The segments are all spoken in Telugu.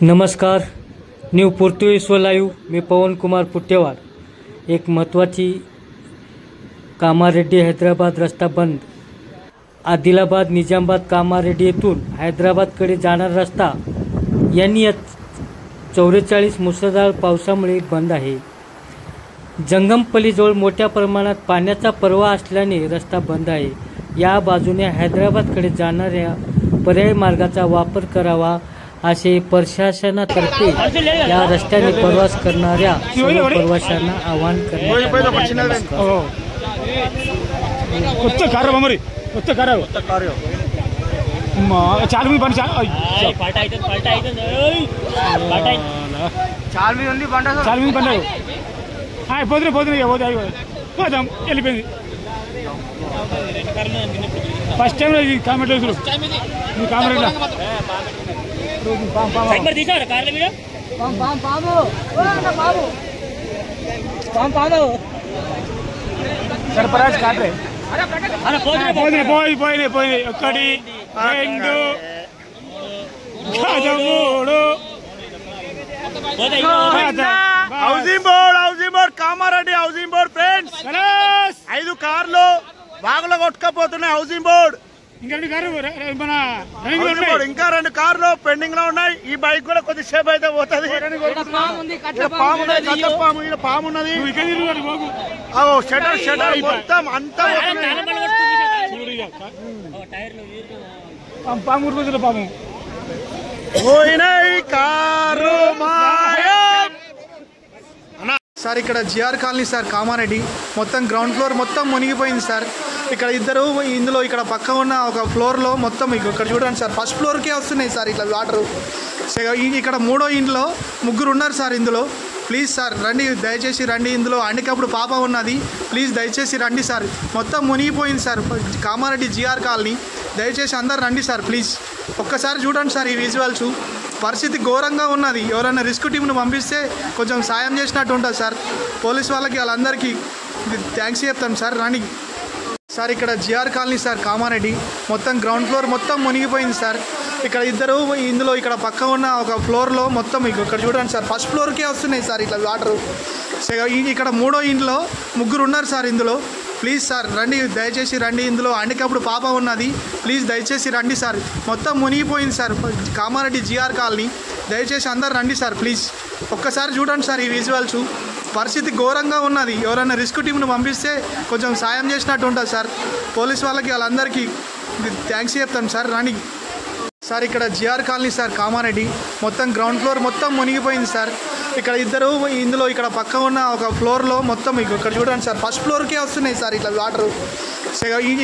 नमस्कार, न्यू पोर्तुगीज लाईव्ह. मी पवन कुमार पुट्टेवाड. एक महत्त्वाची कामारेड्डी हैदराबाद रस्ता बंद. आदिलाबाद निजामाबाद कामारेड्डी येथून हैदराबादकडे जाणारा रस्ता NH44 मुसळधार पावसामुळे बंद आहे. जंगमपल्लीजवळ मोठ्या प्रमाणात पाण्याचा प्रवाह असल्याने रस्ता बंद आहे. या बाजूने हैदराबादकडे जाणाऱ्या पर्यायी मार्गाचा वापर करावा असे प्रशासनातर्फे या रस्त्याने प्रवास करणाऱ्या सर्व प्रवाशांना आवाहन करण्यात ఫస్ట్ టైం కామెంట్ సర్పరాజ్ కాట్రే పోయి ఒకటి రెండు మూడు housing board Kamareddy housing board friends 5 కార్లు వాగులో కొట్టుకపోతున్నాయి. హౌసింగ్ బోర్డ్ ఇంకా 2 కార్లు పెండింగ్ లో ఉన్నాయి. ఈ బైక్ కూడా కొద్దిసేపు అయితే పోతుంది. పాము ఉన్నది. షటర్ మొత్తం అంతా పాము పోయినాయి కారు సార్. ఇక్కడ జిఆర్ కాలనీ సార్, కామారెడ్డి మొత్తం గ్రౌండ్ ఫ్లోర్ మొత్తం మునిగిపోయింది సార్. ఇక్కడ ఇద్దరు ఇందులో ఇక్కడ పక్క ఉన్న ఒక ఫ్లోర్లో మొత్తం ఇక్కడ చూడండి సార్, ఫస్ట్ ఫ్లోర్కే వస్తున్నాయి సార్ ఇట్లా వాటరు. ఇక్కడ 3వ ఇంట్లో 3 ఉన్నారు సార్. ఇందులో ప్లీజ్ సార్ రండి, దయచేసి రండి. ఇందులో అండికప్పుడు పాప ఉన్నది, ప్లీజ్ దయచేసి రండి సార్. మొత్తం మునిగిపోయింది సార్ కామారెడ్డి జిఆర్ కాలనీ. దయచేసి అందరు రండి సార్ ప్లీజ్. ఒక్కసారి చూడండి సార్ ఈ విజువల్స్. పరిస్థితి ఘోరంగా ఉన్నది. ఎవరైనా రిస్క్ టీంను పంపిస్తే కొంచెం సాయం చేసినట్టు ఉంటుంది సార్. పోలీస్ వాళ్ళకి వాళ్ళందరికీ థ్యాంక్స్ చెప్తాం సార్. రండి సార్. ఇక్కడ జిఆర్ కాలనీ సార్, కామారెడ్డి మొత్తం గ్రౌండ్ ఫ్లోర్ మొత్తం మునిగిపోయింది సార్. ఇక్కడ ఇద్దరు ఇందులో ఇక్కడ పక్క ఉన్న ఒక ఫ్లోర్లో మొత్తం ఇక్కడ చూడండి సార్, ఫస్ట్ ఫ్లోర్కే వస్తున్నాయి సార్ ఇట్లా వాటరు. ఇక్కడ 3వ ఇంట్లో 3 ఉన్నారు సార్. ఇందులో ప్లీజ్ సార్ రండి, దయచేసి రండి. ఇందులో అండికప్పుడు పాప ఉన్నది, ప్లీజ్ దయచేసి రండి సార్. మొత్తం మునిగిపోయింది సార్ కామారెడ్డి జిఆర్ కాలనీ. దయచేసి అందరు రండి సార్ ప్లీజ్. ఒక్కసారి చూడండి సార్ ఈ విజువల్స్. పరిస్థితి ఘోరంగా ఉన్నది. ఎవరైనా రిస్క్ టీంను పంపిస్తే కొంచెం సాయం చేసినట్టు ఉంటుంది సార్. పోలీస్ వాళ్ళకి వాళ్ళందరికీ థ్యాంక్స్ చెప్తాం సార్. రండి సార్. ఇక్కడ జిఆర్ కాలనీ సార్, కామారెడ్డి మొత్తం గ్రౌండ్ ఫ్లోర్ మొత్తం మునిగిపోయింది సార్. ఇక్కడ ఇద్దరు ఇందులో ఇక్కడ పక్క ఉన్న ఒక ఫ్లోర్లో మొత్తం ఇక్కడ చూడండి సార్, ఫస్ట్ ఫ్లోర్కే వస్తున్నాయి సార్ ఇట్లా వాటరు.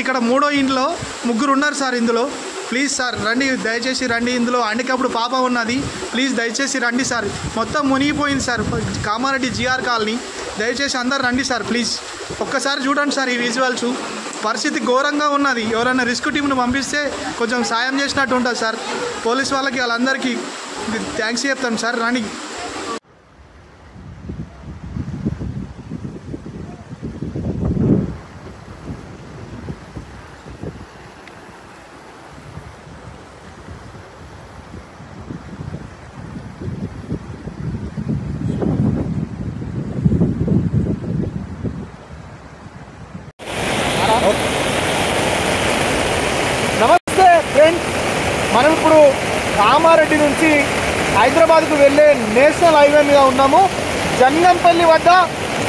ఇక్కడ 3వ ఇంట్లో 3 ఉన్నారు సార్. ఇందులో ప్లీజ్ సార్ రండి, దయచేసి రండి. ఇందులో అండికప్పుడు పాప ఉన్నది, ప్లీజ్ దయచేసి రండి సార్. మొత్తం మునిగిపోయింది సార్ కామారెడ్డి జిఆర్ కాలనీ. దయచేసి అందరు రండి సార్ ప్లీజ్. ఒక్కసారి చూడండి సార్ ఈ విజువల్స్. పరిస్థితి ఘోరంగా ఉన్నది. ఎవరైనా రిస్క్ టీంను పంపిస్తే కొంచెం సాయం చేసినట్టు ఉంటుంది సార్. పోలీస్ వాళ్ళకి వాళ్ళందరికీ థ్యాంక్స్ చెప్తాం సార్. రండి నమస్తే ఫ్రెండ్స్. మనం ఇప్పుడు కామారెడ్డి నుంచి హైదరాబాద్కు వెళ్ళే నేషనల్ హైవే మీద ఉన్నాము. జంగంపల్లి వద్ద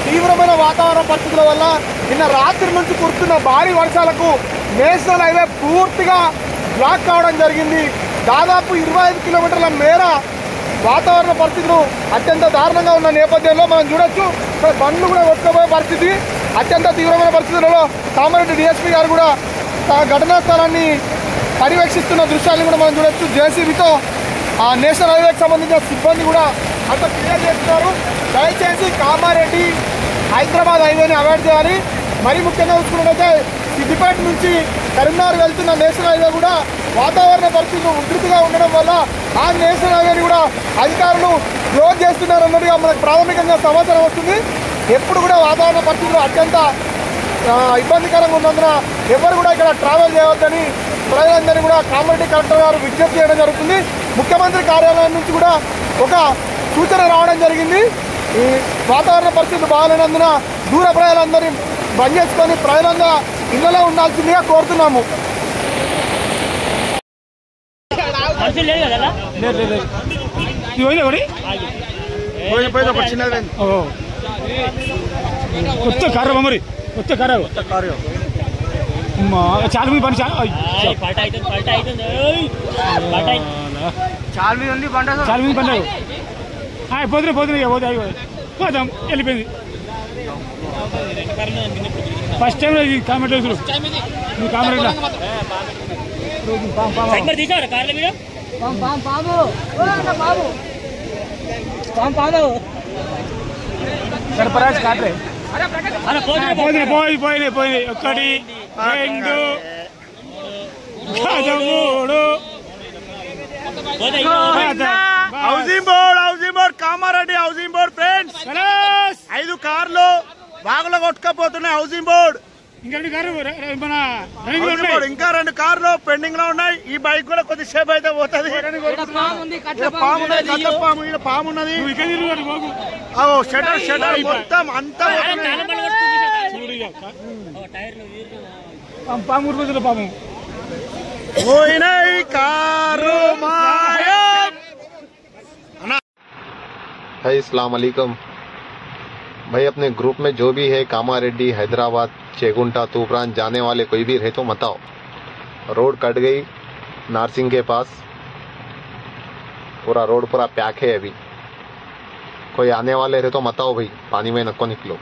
తీవ్రమైన వాతావరణ పరిస్థితుల వల్ల నిన్న రాత్రి నుంచి కురుస్తున్న భారీ వర్షాలకు నేషనల్ హైవే పూర్తిగా బ్లాక్ కావడం జరిగింది. దాదాపు 25 కిలోమీటర్ల మేర వాతావరణ పరిస్థితులు అత్యంత దారుణంగా ఉన్న నేపథ్యంలో మనం చూడొచ్చు బండ్లు కూడా కొట్టుకుపోయే పరిస్థితి. అత్యంత తీవ్రమైన పరిస్థితులలో కామారెడ్డి డిఎస్పీ గారు కూడా ఘటనా స్థలాన్ని పర్యవేక్షిస్తున్న దృశ్యాన్ని కూడా మనం చూడొచ్చు. జేసీబీతో ఆ నేషనల్ హైవేకి సంబంధించిన సిబ్బంది కూడా అంత క్లియర్ చేస్తున్నారు. దయచేసి కామారెడ్డి హైదరాబాద్ హైవేని అవాయిడ్ చేయాలి. మరీ ముఖ్యంగా చూసుకున్నట్లయితే సిద్దిపేట నుంచి కరీంనగర్ వెళ్తున్న నేషనల్ హైవే కూడా వాతావరణ పరిస్థితులు ఉధృతిగా ఉండడం వల్ల ఆ నేషనల్ హైవేని కూడా అధికారులు క్లోజ్ చేస్తున్నారన్నట్టుగా మనకు ప్రాథమికంగా సమాచారం వస్తుంది. ఎప్పుడు కూడా వాతావరణ పరిస్థితులు అత్యంత ఇబ్బందికరంగా ఉన్నందున ఎవరు కూడా ఇక్కడ ట్రావెల్ చేయవద్దని ప్రజలందరినీ కూడా కామారెడ్డి కలెక్టర్ గారు విజ్ఞప్తి చేయడం జరుగుతుంది. ముఖ్యమంత్రి ముఖ్యమంత్రి కార్యాలయం నుంచి కూడా ఒక సూచన రావడం జరిగింది. ఈ వాతావరణ పరిస్థితులు బాగాలేనందున దూర ప్రజలందరినీ బంద్ చేసుకొని ప్రజలందరూ ఇళ్లలో ఉండాల్సిందిగా కోరుతున్నాము. వచ్చే కారు మరి వచ్చే కారు చాలా మంది పని చాలా మంది పండుగ పోతున్నా పోతే పోదాం వెళ్ళిపోయింది. ఫస్ట్ టైం ఇది కామెంట్ కామెంట్ సర్పరాజ్ కాట్రే పోయినాయి 1 2 3 housing board Kamareddy housing board friends 5 కార్లు వాగులో కొట్టుకపోతున్నాయి. హౌసింగ్ బోర్డ్ ఇంకా 2 కార్లు పెండింగ్ లో ఉన్నాయి. ఈ బైక్ కూడా కొద్దిసేపు అయితే పోతుంది. పాము ఉన్నది షటర్ మొత్తం అంతా పాము పాము పోయినాయి కారు మాయం. है अस्सलाम वालेकुम भाई, अपने ग्रुप में जो भी है कामारेड्डी, हैदराबाद, चेगुंटा, तूफान जाने वाले कोई भी रहे तो बताओ। रोड कट गई नारसिंह के पास, पूरा रोड पूरा पैक है। अभी कोई आने वाले रहे तो बताओ भाई, पानी में नको निकलो।